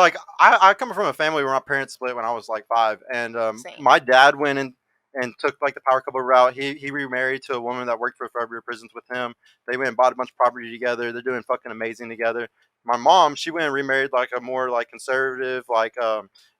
like I come from a family where my parents split when I was like 5, and Same. my dad went in and took like the power couple route. He remarried to a woman that worked for Forever Prisons with him. They went and bought a bunch of property together. They're doing fucking amazing together. My mom, she went and remarried like a more like conservative, like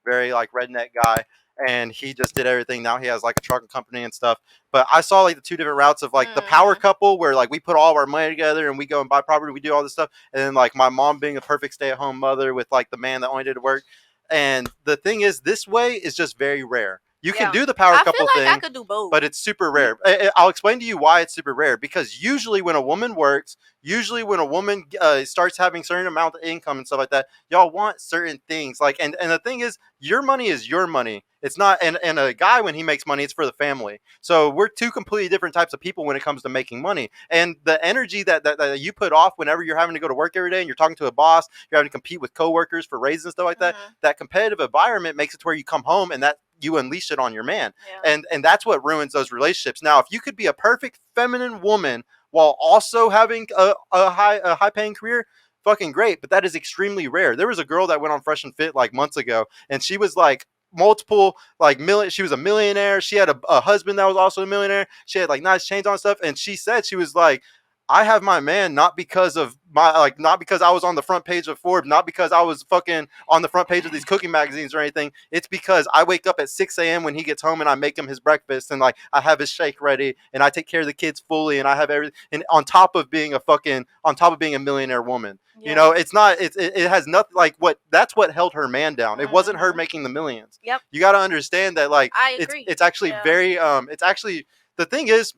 very like redneck guy, and he just did everything. Now he has like a trucking company and stuff. But I saw like the two different routes of like the power couple where like we put all of our money together and we go and buy property, we do all this stuff, and then like my mom being a perfect stay-at-home mother with like the man that only did work. And the thing is, this way is just very rare. You can do the power couple I feel like thing, I could do both, but it's super rare. I'll explain to you why it's super rare. Because usually when a woman works, usually when a woman starts having certain amount of income and stuff like that, y'all want certain things. Like, and the thing is, your money is your money. It's not, and a guy, when he makes money, it's for the family. So we're two completely different types of people when it comes to making money. And the energy that you put off whenever you're having to go to work every day and you're talking to a boss, you're having to compete with coworkers for raises and stuff like that, that competitive environment makes it to where you come home and that you unleash it on your man. And that's what ruins those relationships. Now, if you could be a perfect feminine woman while also having a high paying career, fucking great. But that is extremely rare. There was a girl that went on Fresh and Fit like months ago, and she was like multiple like million. She was a millionaire. She had a husband that was also a millionaire. She had like nice chains on and stuff, and she said, she was like, I have my man not because of my like, not because I was on the front page of Forbes, not because I was fucking on the front page of these cooking magazines or anything. It's because I wake up at 6 a.m. when he gets home and I make him his breakfast, and like I have his shake ready and I take care of the kids fully, and I have everything, and on top of being a millionaire woman. You know, it's not, it has nothing like what, that's what held her man down. It wasn't her making the millions. Yep. You got to understand that, like, I agree. it's actually very, it's actually, the thing is,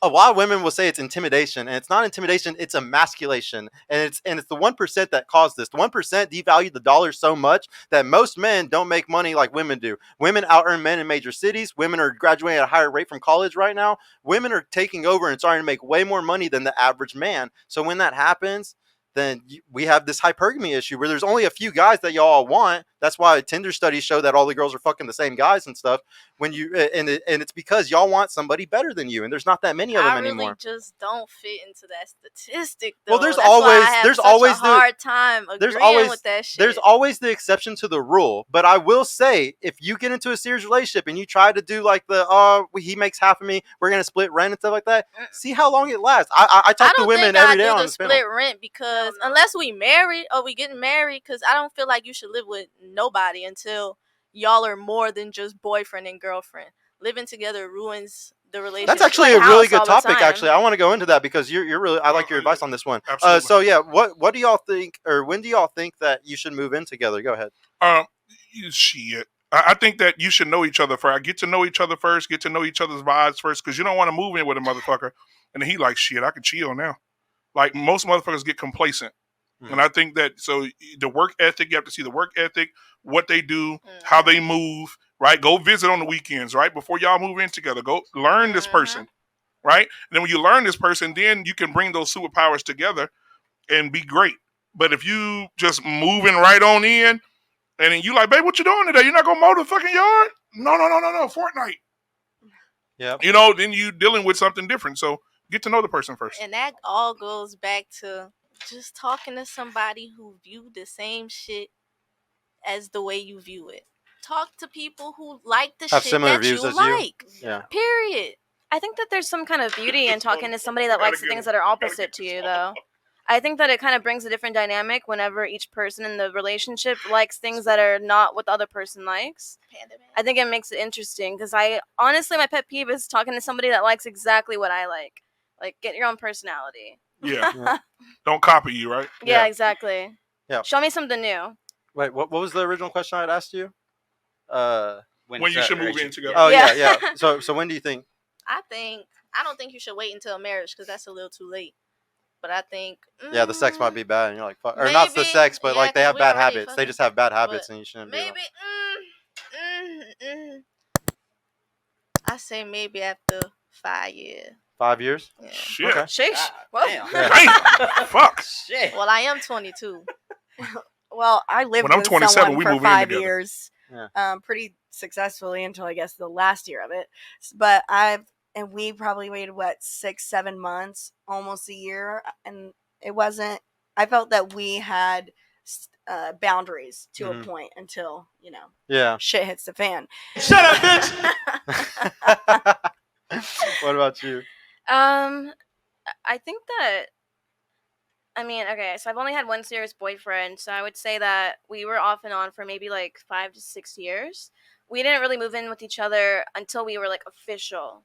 a lot of women will say it's intimidation, and it's not intimidation, it's emasculation. And it's the 1% that caused this. The 1% devalued the dollar so much that most men don't make money like women do. Women out earn men in major cities. Women are graduating at a higher rate from college right now. Women are taking over and starting to make way more money than the average man. So when that happens, then we have this hypergamy issue where there's only a few guys that y'all want. That's why Tinder studies show that all the girls are fucking the same guys and stuff. When you and it's because y'all want somebody better than you, and there's not that many of them anymore. I really just don't fit into that statistic, though. Well, there's That's always why I have there's such always a hard time agreeing with that shit. There's always the exception to the rule. But I will say, if you get into a serious relationship and you try to do like the he makes half of me, we're gonna split rent and stuff like that, see how long it lasts. I talk to women every day on the split rent because unless we married or we getting married, because I don't feel like you should live with nobody until y'all are more than just boyfriend and girlfriend. Living together ruins the relationship. That's actually a really good topic. Actually, I want to go into that because you're really, I like your advice on this one. So yeah, what do y'all think, or when do y'all think that you should move in together? Go ahead. Shit. I think that you should know each other first. Get to know each other first. Get to know each other's vibes first, because you don't want to move in with a motherfucker and then he like, shit, I can chill now. Like, most motherfuckers get complacent. And I think that, so the work ethic, you have to see the work ethic, what they do, how they move, right? Go visit on the weekends, right? Before y'all move in together, go learn this person, right? And then when you learn this person, then you can bring those superpowers together and be great. But if you just moving right on in, and then you like, babe, what you doing today? You're not going to mow the fucking yard? No, Fortnite. Yeah. You know, then you dealing with something different. So get to know the person first. And that all goes back to just talking to somebody who view the same shit as the way you view it. Talk to people who like the have shit similar that views you as like. You. Yeah. Period. I think that there's some kind of beauty in talking to somebody that likes the things that are opposite to you, though. I think that it kind of brings a different dynamic whenever each person in the relationship likes things that are not what the other person likes. I think it makes it interesting, because honestly, my pet peeve is talking to somebody that likes exactly what I like. Like, get your own personality. Yeah. Don't copy you, right? Yeah, exactly. Yeah. Show me something new. Wait, what was the original question I had asked you? When you should move in together. Oh, yeah. So when do you think? I don't think you should wait until marriage, because that's a little too late. But I think yeah, the sex might be bad, and you're like, fuck, or not the sex, but like they have bad habits. They just have bad habits, and you shouldn't be. Maybe. I say maybe after 5 years. 5 years? Yeah. Shit. Okay. Sheesh. Damn. Fuck. Shit. Well, I am 22. Well, I lived when I'm with 27, someone we for move 5 in together. years, pretty successfully until I guess the last year of it. But we probably waited 6-7 months, almost a year, and it wasn't. I felt that we had boundaries to Mhm. a point until Yeah. shit hits the fan. Shut up, bitch! What about you? I think that okay, so I've only had one serious boyfriend, so I would say that we were off and on for maybe like 5 to 6 years. We didn't really move in with each other until we were like official.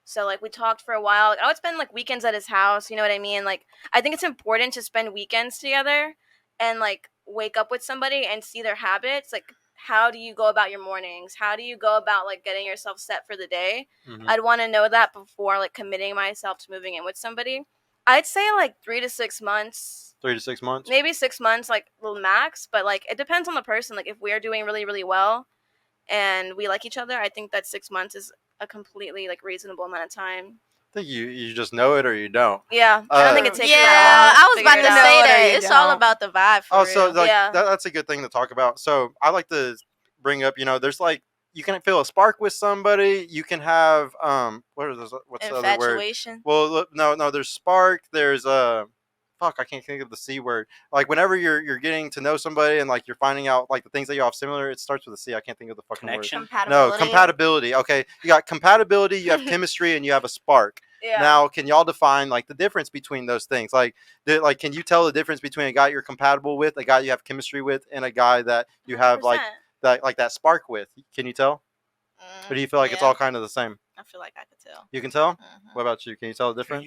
So like we talked for a while. Like, I would spend like weekends at his house, you know what I mean? Like I think it's important to spend weekends together and like wake up with somebody and see their habits. Like how do you go about your mornings? How do you go about like getting yourself set for the day? Mhm. I'd want to know that before like committing myself to moving in with somebody. I'd say like 3 to 6 months. 3 to 6 months. Maybe 6 months, like the max, but like it depends on the person. Like if we're doing really, really well and we like each other, I think that 6 months is a completely like reasonable amount of time. I think you just know it or you don't. Yeah, I don't think it takes Yeah, that long. I was about to figure it say out. Or that you it's all don't. about the vibe. For Oh, so real. like Yeah. that's a good thing to talk about. So I like to bring up, there's like you can feel a spark with somebody. You can have what are those? What's the other word? Infatuation. Well, no. There's spark. There's fuck. I can't think of the C word. Like whenever you're getting to know somebody and like you're finding out like the things that you have similar. It starts with a C. I can't think of the fucking Connection. word. Compatibility. No, compatibility. Okay, you got compatibility. You have chemistry, and you have a spark. Yeah. Now, can y'all define like the difference between those things? Like, can you tell the difference between a guy you're compatible with, a guy you have chemistry with, and a guy that you have 100%. that spark with? Can you tell? Or do you feel like it's all kind of the same? I feel like I could tell. You can tell. Mhm. What about you? Can you tell the difference?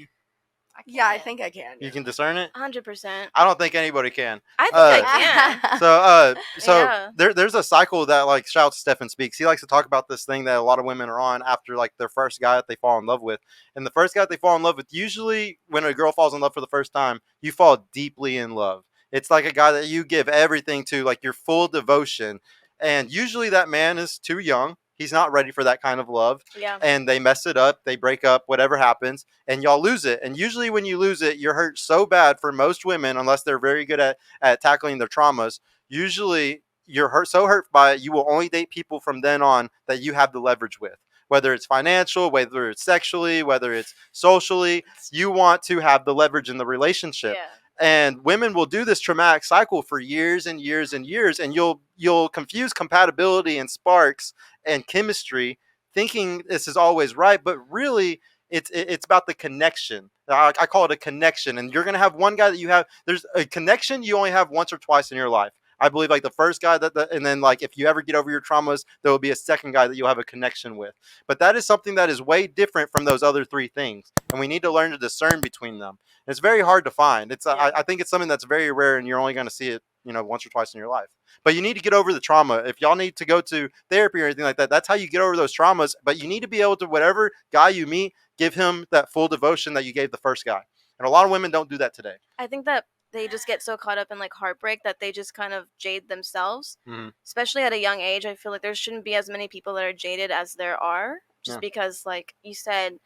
Yeah, I think I can. You can discern it. 100%. I don't think anybody can. I think I can. So Yeah. there's a cycle that like shout out to Stefan Speaks. He likes to talk about this thing that a lot of women are on after like their first guy that they fall in love with. And the first guy that they fall in love with, usually when a girl falls in love for the first time, you fall deeply in love. It's like a guy that you give everything to, like your full devotion. And usually that man is too young. He's not ready for that kind of love. Yeah. And they mess it up. They break up, whatever happens, and y'all lose it. And usually when you lose it, you're hurt so bad for most women, unless they're very good at tackling their traumas. Usually you're so hurt by it, you will only date people from then on that you have the leverage with. Whether it's financial, whether it's sexually, whether it's socially, you want to have the leverage in the relationship. Yeah. And women will do this traumatic cycle for years and years and years, and you'll confuse compatibility and sparks and chemistry, thinking this is always right, but really it's about the connection. I call it a connection, and you're gonna have one guy that you have. There's a connection you only have once or twice in your life. I believe like the first guy and then like if you ever get over your traumas, there will be a second guy that you'll have a connection with. But that is something that is way different from those other three things, and we need to learn to discern between them. And it's very hard to find. I think it's something that's very rare, and you're only going to see it once or twice in your life. But you need to get over the trauma. If y'all need to go to therapy or anything like that, that's how you get over those traumas. But you need to be able to, whatever guy you meet, give him that full devotion that you gave the first guy. And a lot of women don't do that today. I think that they just get so caught up in like heartbreak that they just kind of jade themselves. Mhm. Especially at a young age, I feel like there shouldn't be as many people that are jaded as there are. Just Yeah. because, like you said,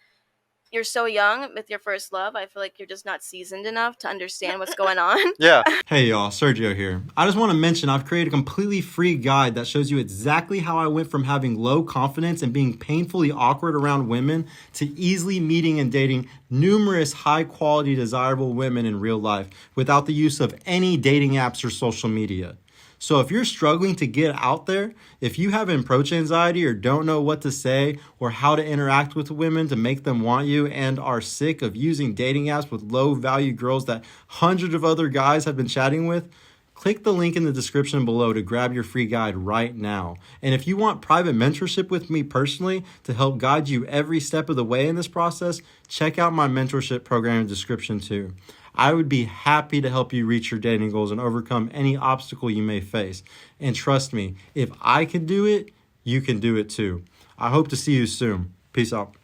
you're so young with your first love. I feel like you're just not seasoned enough to understand what's going on. Yeah. Hey y'all, Sergio here. I just want to mention I've created a completely free guide that shows you exactly how I went from having low confidence and being painfully awkward around women to easily meeting and dating numerous high quality desirable women in real life without the use of any dating apps or social media. So if you're struggling to get out there, if you have approach anxiety or don't know what to say or how to interact with women to make them want you and are sick of using dating apps with low value girls that hundreds of other guys have been chatting with, click the link in the description below to grab your free guide right now. And if you want private mentorship with me personally to help guide you every step of the way in this process, check out my mentorship program in the description too. I would be happy to help you reach your dating goals and overcome any obstacle you may face. And trust me, if I can do it, you can do it too. I hope to see you soon. Peace out.